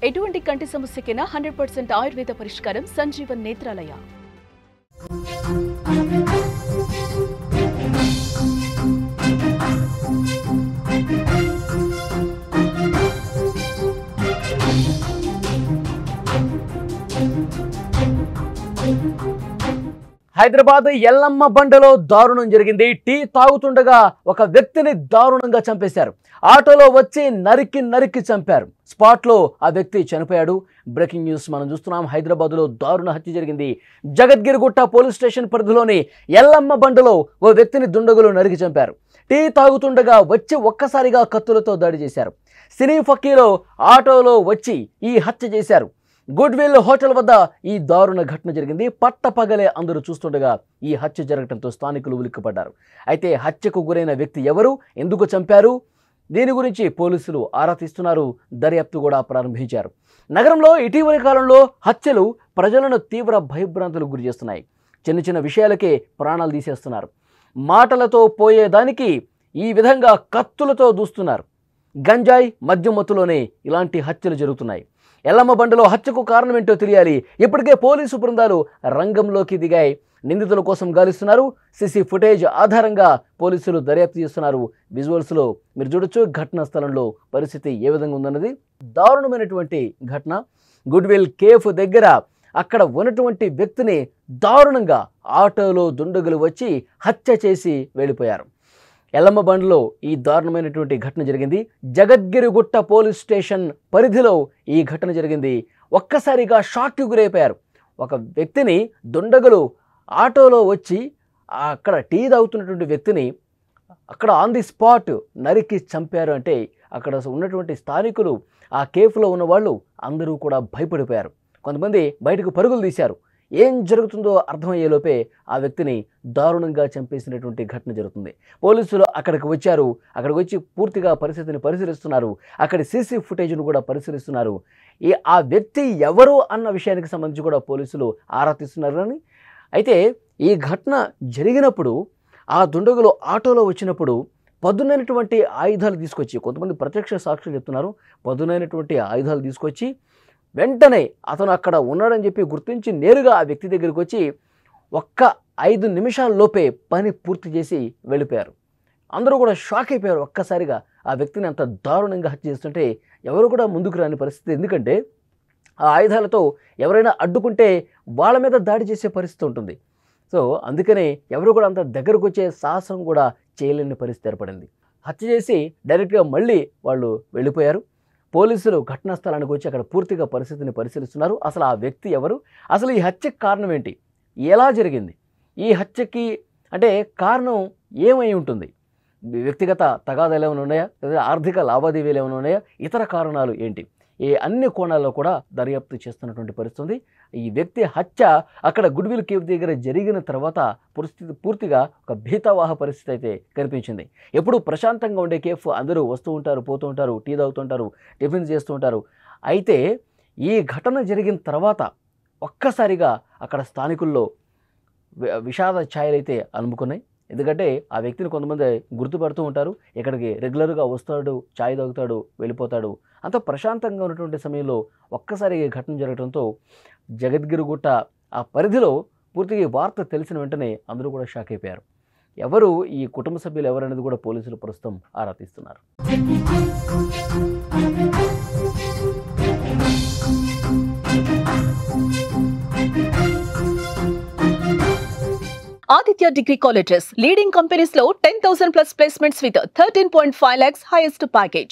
ఎటువంటి కంటి సమస్యకైనా 100% ఆయుర్వేద పరిష్కారం సంజీవన్ నేత్రాలయ. హైదరాబాద్ ఎల్లమ్మ బండలో దారుణం జరిగింది. టీ తాగుతుండగా ఒక వ్యక్తిని దారుణంగా చంపేశారు. ఆటోలో వచ్చి నరికి చంపారు. స్పాట్లో ఆ వ్యక్తి చనిపోయాడు. బ్రేకింగ్ న్యూస్ మనం చూస్తున్నాం. హైదరాబాద్లో దారుణ హత్య జరిగింది. జగద్గిరిగుట్ట పోలీస్ స్టేషన్ పరిధిలోని ఎల్లమ్మ బండలో ఓ వ్యక్తిని దుండగులు నరికి చంపారు. టీ తాగుతుండగా వచ్చి ఒక్కసారిగా కత్తులతో దాడి చేశారు. సినీ ఫకీలో ఆటోలో వచ్చి ఈ హత్య చేశారు. గుడ్విల్ హోటల్ వద్ద ఈ దారుణ ఘటన జరిగింది. పట్టపగలే అందరూ చూస్తుండగా ఈ హత్య జరగడంతో స్థానికులు ఉలిక్కిపడ్డారు. అయితే హత్యకు గురైన వ్యక్తి ఎవరు, ఎందుకు చంపారు, దీని గురించి పోలీసులు ఆరా తీస్తున్నారు. దర్యాప్తు కూడా ప్రారంభించారు. నగరంలో ఇటీవలి కాలంలో హత్యలు ప్రజలను తీవ్ర భయభ్రాంతులకు గురి చేస్తున్నాయి. చిన్న విషయాలకే ప్రాణాలు తీసేస్తున్నారు. మాటలతో పోయేదానికి ఈ విధంగా కత్తులతో దూస్తున్నారు. గంజాయి మద్యం మత్తులోనే ఇలాంటి హత్యలు జరుగుతున్నాయి. ఎల్లమ్మ బండలో హత్యకు కారణం ఏంటో తెలియాలి. ఇప్పటికే పోలీసు బృందాలు రంగంలోకి దిగాయి. నిందితుల కోసం గాలిస్తున్నారు. సీసీ ఫుటేజ్ ఆధారంగా పోలీసులు దర్యాప్తు చేస్తున్నారు. విజువల్స్లో మీరు చూడొచ్చు ఘటనా స్థలంలో పరిస్థితి ఏ విధంగా ఉందన్నది. దారుణమైనటువంటి ఘటన. గుడ్విల్ కేఫ్ దగ్గర అక్కడ ఉన్నటువంటి వ్యక్తిని దారుణంగా ఆటోలో దుండగులు వచ్చి హత్య చేసి వెళ్ళిపోయారు. ఎల్లమ్మ బండ్లో ఈ దారుణమైనటువంటి ఘటన జరిగింది. జగద్గిరిగుట్ట పోలీస్ స్టేషన్ పరిధిలో ఈ ఘటన జరిగింది. ఒక్కసారిగా షాక్కి గురైపోయారు. ఒక వ్యక్తిని దుండగులు ఆటోలో వచ్చి అక్కడ టీ తాగుతున్నటువంటి వ్యక్తిని అక్కడ ఆన్ ది స్పాట్ నరికి చంపారు. అంటే అక్కడ ఉన్నటువంటి స్థానికులు, ఆ కేఫ్లో ఉన్న వాళ్ళు అందరూ కూడా భయపడిపోయారు. కొంతమంది బయటకు పరుగులు తీశారు. ఏం జరుగుతుందో అర్థమయ్యేలోపే ఆ వ్యక్తిని దారుణంగా చంపేసినటువంటి ఘటన జరుగుతుంది. పోలీసులు అక్కడికి వచ్చారు. అక్కడికి వచ్చి పూర్తిగా పరిస్థితిని పరిశీలిస్తున్నారు. అక్కడి సీసీ ఫుటేజ్ను కూడా పరిశీలిస్తున్నారు. ఆ వ్యక్తి ఎవరు అన్న విషయానికి సంబంధించి కూడా పోలీసులు ఆరా తీస్తున్నారు. అయితే ఈ ఘటన జరిగినప్పుడు ఆ దుండగులు ఆటోలో వచ్చినప్పుడు పదునైనటువంటి ఆయుధాలు తీసుకొచ్చి, కొంతమంది ప్రత్యక్ష సాక్షులు చెప్తున్నారు, పదునైనటువంటి ఆయుధాలు తీసుకొచ్చి వెంటనే అతను అక్కడ ఉన్నాడని చెప్పి గుర్తించి నేరుగా ఆ వ్యక్తి దగ్గరికి వచ్చి ఒక్క 5 నిమిషాల్లోపే పని పూర్తి చేసి వెళ్ళిపోయారు. అందరూ కూడా షాక్ అయిపోయారు. ఒక్కసారిగా ఆ వ్యక్తిని అంత దారుణంగా హత్య చేస్తుంటే ఎవరు కూడా ముందుకు రాని పరిస్థితి. ఎందుకంటే ఆ ఆయుధాలతో ఎవరైనా అడ్డుకుంటే వాళ్ళ మీద దాడి చేసే పరిస్థితి ఉంటుంది. సో అందుకనే ఎవరు కూడా అంత దగ్గరకు వచ్చే సాహసం కూడా చేయలేని పరిస్థితి ఏర్పడింది. హత్య చేసి డైరెక్ట్గా మళ్ళీ వాళ్ళు వెళ్ళిపోయారు. పోలీసులు ఘటనా స్థలానికి వచ్చి అక్కడ పూర్తిగా పరిస్థితిని పరిశీలిస్తున్నారు. అసలు ఆ వ్యక్తి ఎవరు, అసలు ఈ హత్యకి కారణం ఏంటి, ఎలా జరిగింది, ఈ హత్యకి అంటే కారణం ఏమై ఉంటుంది, వ్యక్తిగత తగాదాలు ఏమైనా ఉన్నాయా, లేదా ఆర్థిక లావాదేవీలు ఏమైనా ఉన్నాయా, ఇతర కారణాలు ఏంటి, ఈ అన్ని కోణాల్లో కూడా దర్యాప్తు చేస్తున్నటువంటి పరిస్థితి. ఈ వ్యక్తి హత్య అక్కడ గుడ్విల్ కేఫ్ దగ్గర జరిగిన తర్వాత పరిస్థితి పూర్తిగా ఒక భీతావాహ పరిస్థితి అయితే కనిపించింది. ఎప్పుడు ప్రశాంతంగా ఉండే కేఫ్ అందరూ వస్తూ ఉంటారు, పోతూ ఉంటారు, టీ తాగుతుంటారు, టిఫిన్స్ చేస్తూ ఉంటారు. అయితే ఈ ఘటన జరిగిన తర్వాత ఒక్కసారిగా అక్కడ స్థానికుల్లో విషాద ఛాయలు అయితే అలుముకున్నాయి. ఎందుకంటే ఆ వ్యక్తిని కొంతమంది గుర్తుపడుతూ ఉంటారు. ఇక్కడికి రెగ్యులర్గా వస్తాడు, ఛాయ్ తాగుతాడు, వెళ్ళిపోతాడు. అంత ప్రశాంతంగా ఉన్నటువంటి సమయంలో ఒక్కసారి ఈ ఘటన జరగడంతో జగద్గిరిగుట్ట ఆ పరిధిలో పూర్తిగా వార్త తెలిసిన వెంటనే అందరూ కూడా షాక్ అయిపోయారు. ఎవరు ఈ కుటుంబ సభ్యులు ఎవరనేది కూడా పోలీసులు ప్రస్తుతం ఆరా తీస్తున్నారు. Aditya Degree Colleges, leading companies లో 10,000+ placements with 13.5 lakhs highest package.